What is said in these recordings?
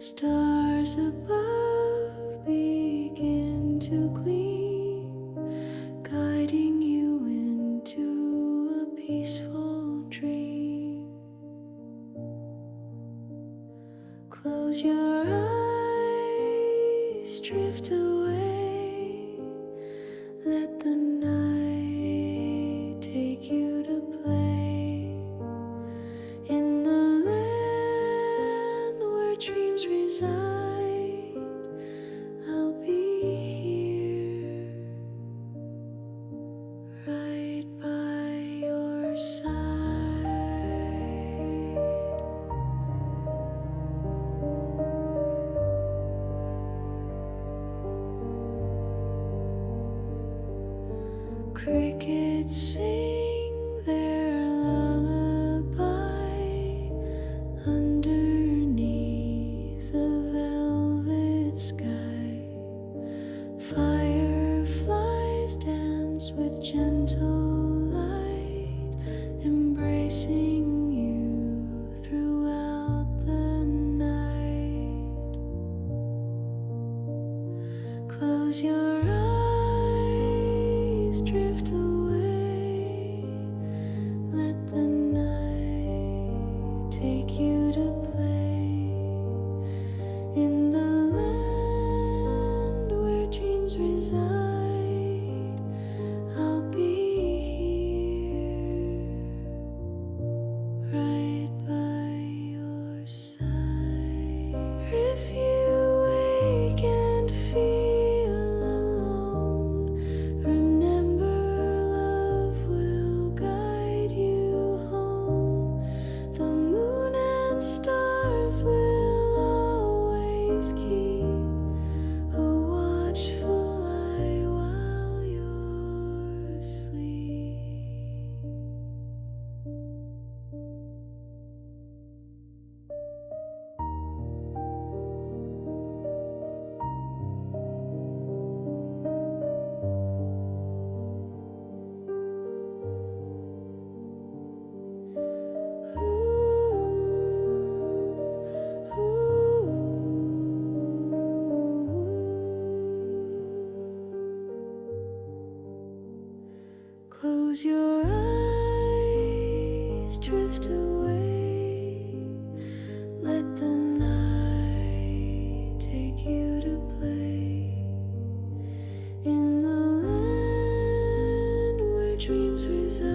Stars above begin to gleam, guiding you into a peaceful dream. Close your eyes, drift away, let the night take you to play in the land where dreams reside. I'll be here, right by your side. Crickets sing their lullaby underneath the velvet sky. Fireflies dance with gentle light, embracing you throughout the night. Close your eyes, drift away, let the night take you to play in the land where dreams reside. I'll be here, right by your side. If you wake and feel alone, remember love will guide you home. The moon and stars will always keep a watchful eye while you're asleep. Close your eyes, drift away, let the night take you to play in the land where dreams reside.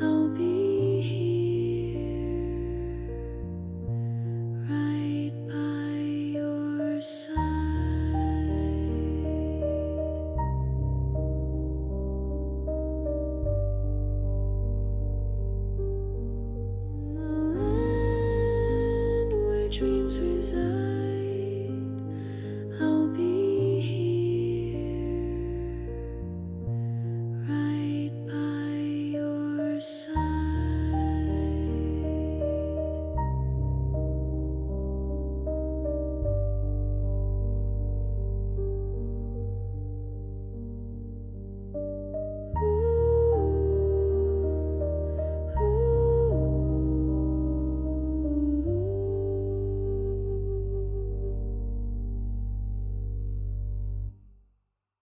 I'll be here, right by your side. In the land where dreams reside.